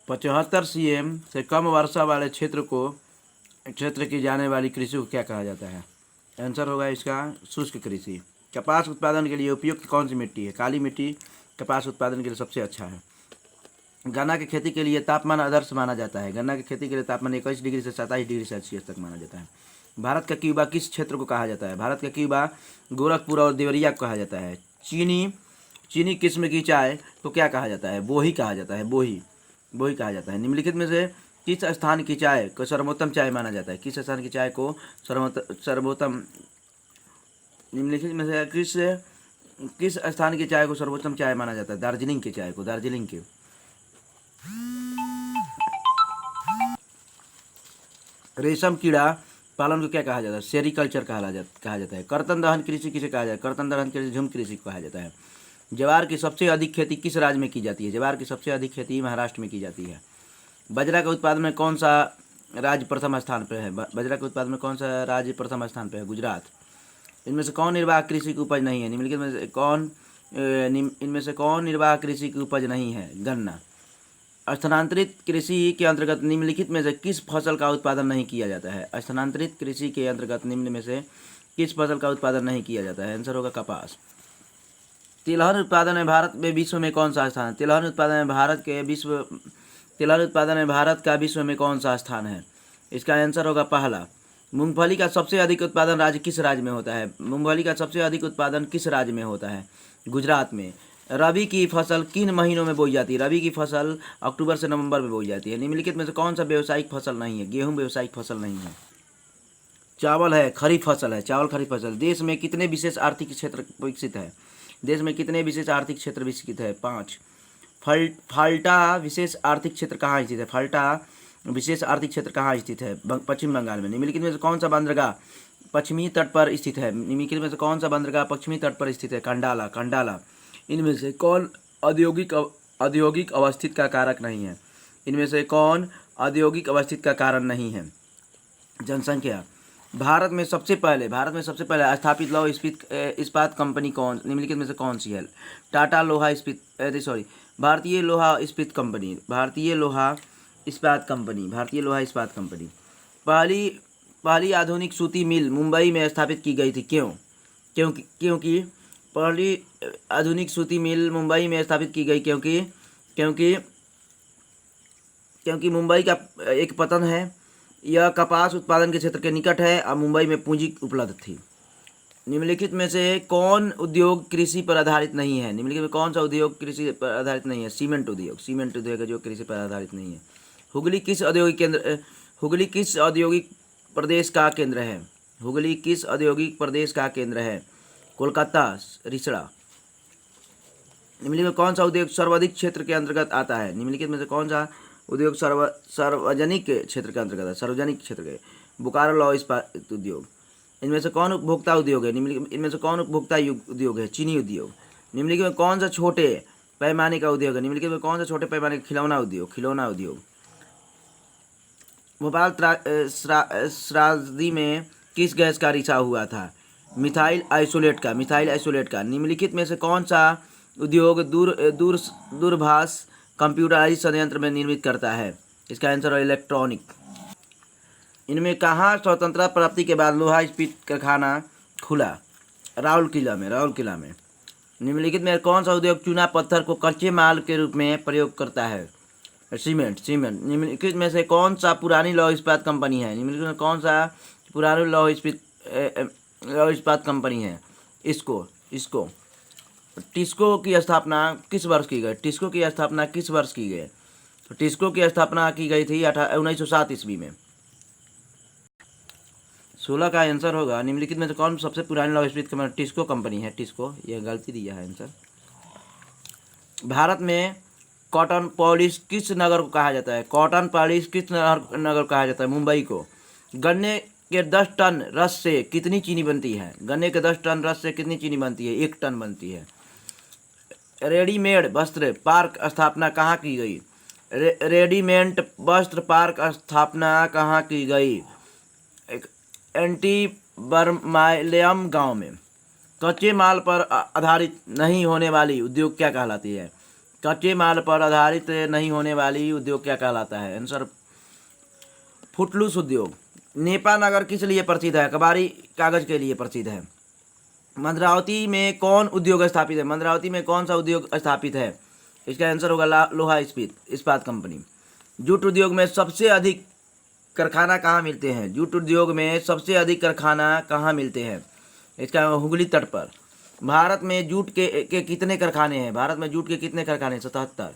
75 cm से कम वर्षा वाले क्षेत्र की जाने वाली कृषि को क्या कहा जाता है? आंसर होगा इसका शुष्क कृषि। कपास उत्पादन के लिए उपयुक्त कौन सी मिट्टी है? काली मिट्टी कपास उत्पादन के लिए सबसे अच्छा है। गन्ना की खेती के लिए तापमान आदर्श माना जाता है। गन्ना की खेती के लिए तापमान 21 डिग्री से 27 डिग्री सेल्सियस तक माना जाता है। भारत का क्यूबा किस क्षेत्र को कहा जाता है? भारत का क्यूबा गोरखपुर और देवरिया को कहा जाता है। चीनी किस्म की चाय को क्या कहा जाता है? बोही कहा जाता है। बोही कहा जाता है। निम्नलिखित में से किस स्थान की चाय को सर्वोत्तम चाय माना जाता है? किस स्थान की चाय को सर्वोत्तम निम्नलिखित में से किस स्थान की चाय को सर्वोत्तम चाय माना जाता है? दार्जिलिंग की चाय को। दार्जिलिंग की। रेशम कीड़ा पालन को क्या कहा जाता है? सेरीकल्चर कहा जाता है। कर्तन दहन कृषि किसे कहा जाता है? कर्तन दहन कृषि झुम कृषि को कहा जाता है। ज्वार की सबसे अधिक खेती किस राज्य में की जाती है? ज्वार की सबसे अधिक खेती महाराष्ट्र में की जाती है। बाजरा के उत्पादन में कौन सा राज्य प्रथम स्थान पर है? बाजरा के उत्पादन में कौन सा राज्य प्रथम स्थान पर है? गुजरात। इनमें से कौन निर्वाह कृषि की उपज नहीं है? निम्नलिखित में से कौन निर्वाह कृषि की उपज नहीं है? गन्ना। स्थानांतरित कृषि के अंतर्गत निम्नलिखित में से किस फसल का उत्पादन नहीं किया जाता है? स्थानांतरित कृषि के अंतर्गत निम्न में से किस फसल का उत्पादन नहीं किया जाता है? आंसर होगा कपास। तिलहन उत्पादन में भारत में विश्व में कौन सा स्थान है? तिलहन उत्पादन में भारत का विश्व में कौन सा स्थान है? इसका आंसर होगा पहला। मूंगफली का सबसे अधिक उत्पादन राज्य किस राज्य में होता है? मूंगफली का सबसे अधिक उत्पादन किस राज्य में होता है? गुजरात में। रबी की फसल किन महीनों में बोई जाती है? रबी की फसल अक्टूबर से नवंबर में बोई जाती है। निम्नलिखित में से कौन सा व्यावसायिक फसल नहीं है? गेहूं व्यावसायिक फसल नहीं है। चावल है खरीफ फसल है। चावल खरीफ फसल। देश में कितने विशेष आर्थिक क्षेत्र विकसित है? देश में कितने विशेष आर्थिक क्षेत्र विकसित है? 5। फाल्टा विशेष आर्थिक क्षेत्र कहाँ स्थित है? फाल्टा विशेष आर्थिक क्षेत्र कहाँ स्थित है? पश्चिम बंगाल में। निम्नलिखित में से कौन सा बंदरगाह पश्चिमी तट पर स्थित है? निम्नलिखित में से कौन सा बंदरगाह पश्चिमी तट पर स्थित है? कंडाला। इनमें से कौन औद्योगिक अवस्थित का कारक नहीं है? इनमें से कौन औद्योगिक अवस्थित का कारण नहीं है? जनसंख्या। भारत में सबसे पहले स्थापित लौह इस्पात कंपनी कौन निम्नलिखित में से कौन सी है? टाटा लोहा इस्पात भारतीय लोहा इस्पात कंपनी। पहली आधुनिक सूती मिल मुंबई में स्थापित की गई थी। क्योंकि पहली आधुनिक सूती मिल मुंबई में स्थापित की गई क्योंकि मुंबई का एक पतन है। यह कपास उत्पादन के क्षेत्र के निकट है और मुंबई में पूंजी उपलब्ध थी। निम्नलिखित में से कौन उद्योग कृषि पर आधारित नहीं है? निम्नलिखित में कौन सा उद्योग कृषि पर आधारित नहीं है? सीमेंट उद्योग है जो कृषि पर आधारित नहीं है। हुगली किस औद्योगिक प्रदेश का केंद्र है? हुगली किस औद्योगिक प्रदेश का केंद्र है? कोलकाता, रिसड़ा। निम्नलिखित में कौन सा उद्योग सर्वाधिक क्षेत्र के अंतर्गत आता है? निम्नलिखित में से कौन सा उद्योग सार्वजनिक क्षेत्र के अंतर्गत है? सार्वजनिक क्षेत्र के। बोकारो लौह इस्पात उद्योग। इनमें से कौन उपभोक्ता उद्योग है? इनमें से कौन उपभोक्ता उद्योग है? चीनी उद्योग। निम्नलिखित में कौन सा छोटे पैमाने का उद्योग है? निम्नलिखित में कौन सा छोटे पैमाने का खिलौना उद्योग। भोपाल त्रासदी में किस गैस का रिसाव हुआ था? मिथाइल आइसोलेट का। निम्नलिखित में से कौन सा उद्योग दूरभाष कंप्यूटराइज संयंत्र में निर्मित करता है? इसका आंसर है इलेक्ट्रॉनिक। इनमें कहाँ स्वतंत्रता प्राप्ति के बाद लोहा इस्पात कारखाना खुला? राउरकेला में। निम्नलिखित में कौन सा उद्योग चूना पत्थर को कच्चे माल के रूप में प्रयोग करता है? सीमेंट। निम्नलिखित में से कौन सा पुरानी लौह इस्पात कंपनी है? निम्नलिखित में कौन सा पुरानी लौह इस्पात कंपनी है? इसको। टिस्को की स्थापना किस वर्ष की गई? टिस्को की स्थापना की गई थी 1907 ईस्वी में। 16 का आंसर होगा। निम्नलिखित में से कौन सबसे पुरानी लौह इस्पात कंपनी? टिस्को कंपनी है। यह गलती दिया है आंसर। भारत में कॉटन पॉलिश किस नगर को कहा जाता है? मुंबई को। गन्ने के 10 टन रस से कितनी चीनी बनती है? 1 टन बनती है। रेडीमेड वस्त्र पार्क स्थापना कहाँ की गई? एंटीबर्मालियम गांव में। कच्चे माल पर आधारित नहीं होने वाली उद्योग क्या कहलाती है? कच्चे माल पर आधारित नहीं होने वाली उद्योग क्या कहलाता है? आंसर फुटलूस उद्योग। नेपा नगर किस लिए प्रसिद्ध है? कबाड़ी कागज के लिए प्रसिद्ध है। मंद्रावती में कौन उद्योग स्थापित है? मंद्रावती में कौन सा उद्योग स्थापित है? इसका आंसर होगा लोहा इस्पात कंपनी। जूट उद्योग में सबसे अधिक कारखाना कहाँ मिलते हैं? जूट उद्योग में सबसे अधिक कारखाना कहाँ मिलते हैं? इसका हुगली तट पर। भारत में जूट के कितने कारखाने हैं? भारत में जूट के कितने कारखाने? 77।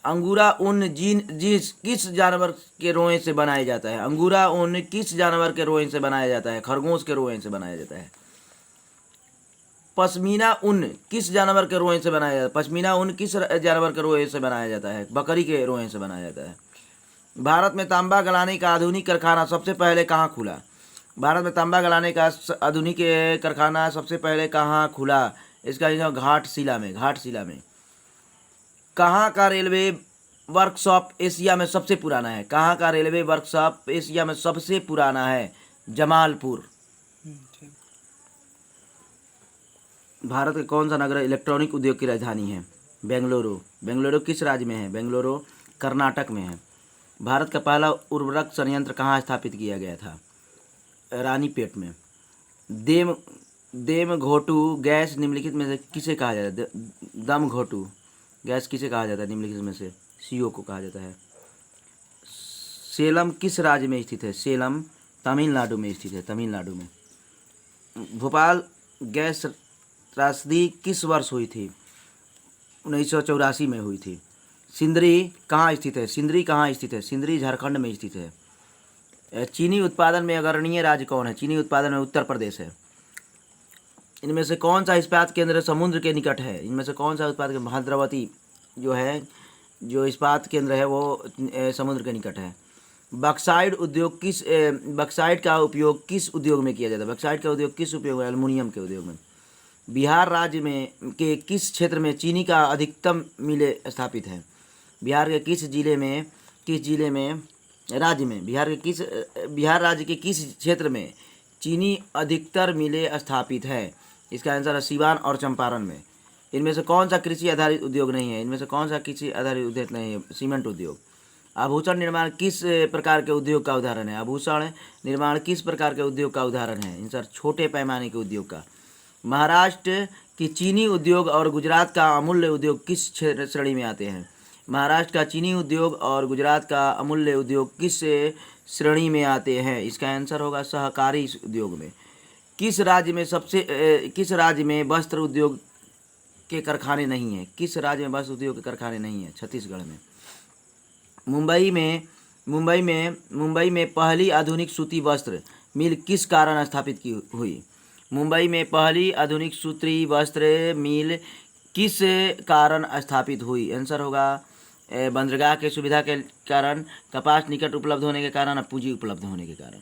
अंगूरा ऊन किस जानवर के रोए से बनाया जाता है? अंगूरा ऊन किस जानवर के रोए से बनाया जाता है? खरगोश के रोए से बनाया जाता है। पश्मीना ऊन किस जानवर के रोए से बनाया जाता है? पश्मीना ऊन किस जानवर के रोए से बनाया जाता है? बकरी के रोए से बनाया जाता है। भारत में तांबा गलाने का आधुनिक कारखाना सबसे पहले कहाँ खुला? भारत में तांबा गलाने का आधुनिक कारखाना सबसे पहले कहाँ खुला? इसका घाटशिला में। कहाँ का रेलवे वर्कशॉप एशिया में सबसे पुराना है? कहाँ का रेलवे वर्कशॉप एशिया में सबसे पुराना है? जमालपुर। भारत का कौन सा नगर इलेक्ट्रॉनिक उद्योग की राजधानी है? बेंगलुरु। बेंगलुरु किस राज्य में है? बेंगलुरु कर्नाटक में है। भारत का पहला उर्वरक संयंत्र कहाँ स्थापित किया गया था? रानीपेट में। देम घोटू गैस निम्नलिखित में से किसे कहा जाता है? दम घोटू गैस किसे कहा जाता है? निम्नलिखित में से CO को कहा जाता है। सेलम किस राज्य में स्थित है? सेलम तमिलनाडु में स्थित है, तमिलनाडु में। भोपाल गैस त्रासदी किस वर्ष हुई थी? 1984 में हुई थी। सिंदरी कहाँ स्थित है? सिंदरी झारखंड में स्थित है। चीनी उत्पादन में अग्रणीय राज्य कौन है? चीनी उत्पादन में उत्तर प्रदेश है। इनमें से कौन सा इस्पात केंद्र समुद्र के निकट है? इनमें से कौन सा इस्पात केंद्र? भद्रावती जो इस्पात केंद्र है वो समुद्र के निकट है। बक्साइट का उपयोग किस उद्योग में किया जाता है? बक्साइट का उपयोग किस उपयोग में? एल्युमिनियम के उद्योग में। बिहार राज्य में के किस क्षेत्र में चीनी का अधिकतम मिलें स्थापित है? बिहार के किस जिले में बिहार राज्य के किस क्षेत्र में चीनी अधिकतर मिलें स्थापित है? इसका आंसर है सीवान और चंपारण में। इनमें से कौन सा कृषि आधारित उद्योग नहीं है? सीमेंट उद्योग। आभूषण निर्माण किस प्रकार के उद्योग का उदाहरण है? आभूषण निर्माण किस प्रकार के उद्योग का उदाहरण है? आंसर छोटे पैमाने के उद्योग का। महाराष्ट्र की चीनी उद्योग और गुजरात का अमूल्य उद्योग किस श्रेणी में आते हैं? महाराष्ट्र का चीनी उद्योग और गुजरात का अमूल्य उद्योग किस श्रेणी में आते हैं? इसका आंसर होगा सहकारी उद्योग में। किस राज्य में वस्त्र उद्योग के कारखाने नहीं हैं? किस राज्य में वस्त्र उद्योग के कारखाने नहीं हैं? छत्तीसगढ़ में। मुंबई में पहली आधुनिक सूती वस्त्र मिल किस कारण स्थापित हुई? मुंबई में पहली आधुनिक सूती वस्त्र मिल किस कारण स्थापित हुई? आंसर होगा बंदरगाह के सुविधा के कारण, कपास निकट उपलब्ध होने के कारण और पूंजी उपलब्ध होने के कारण।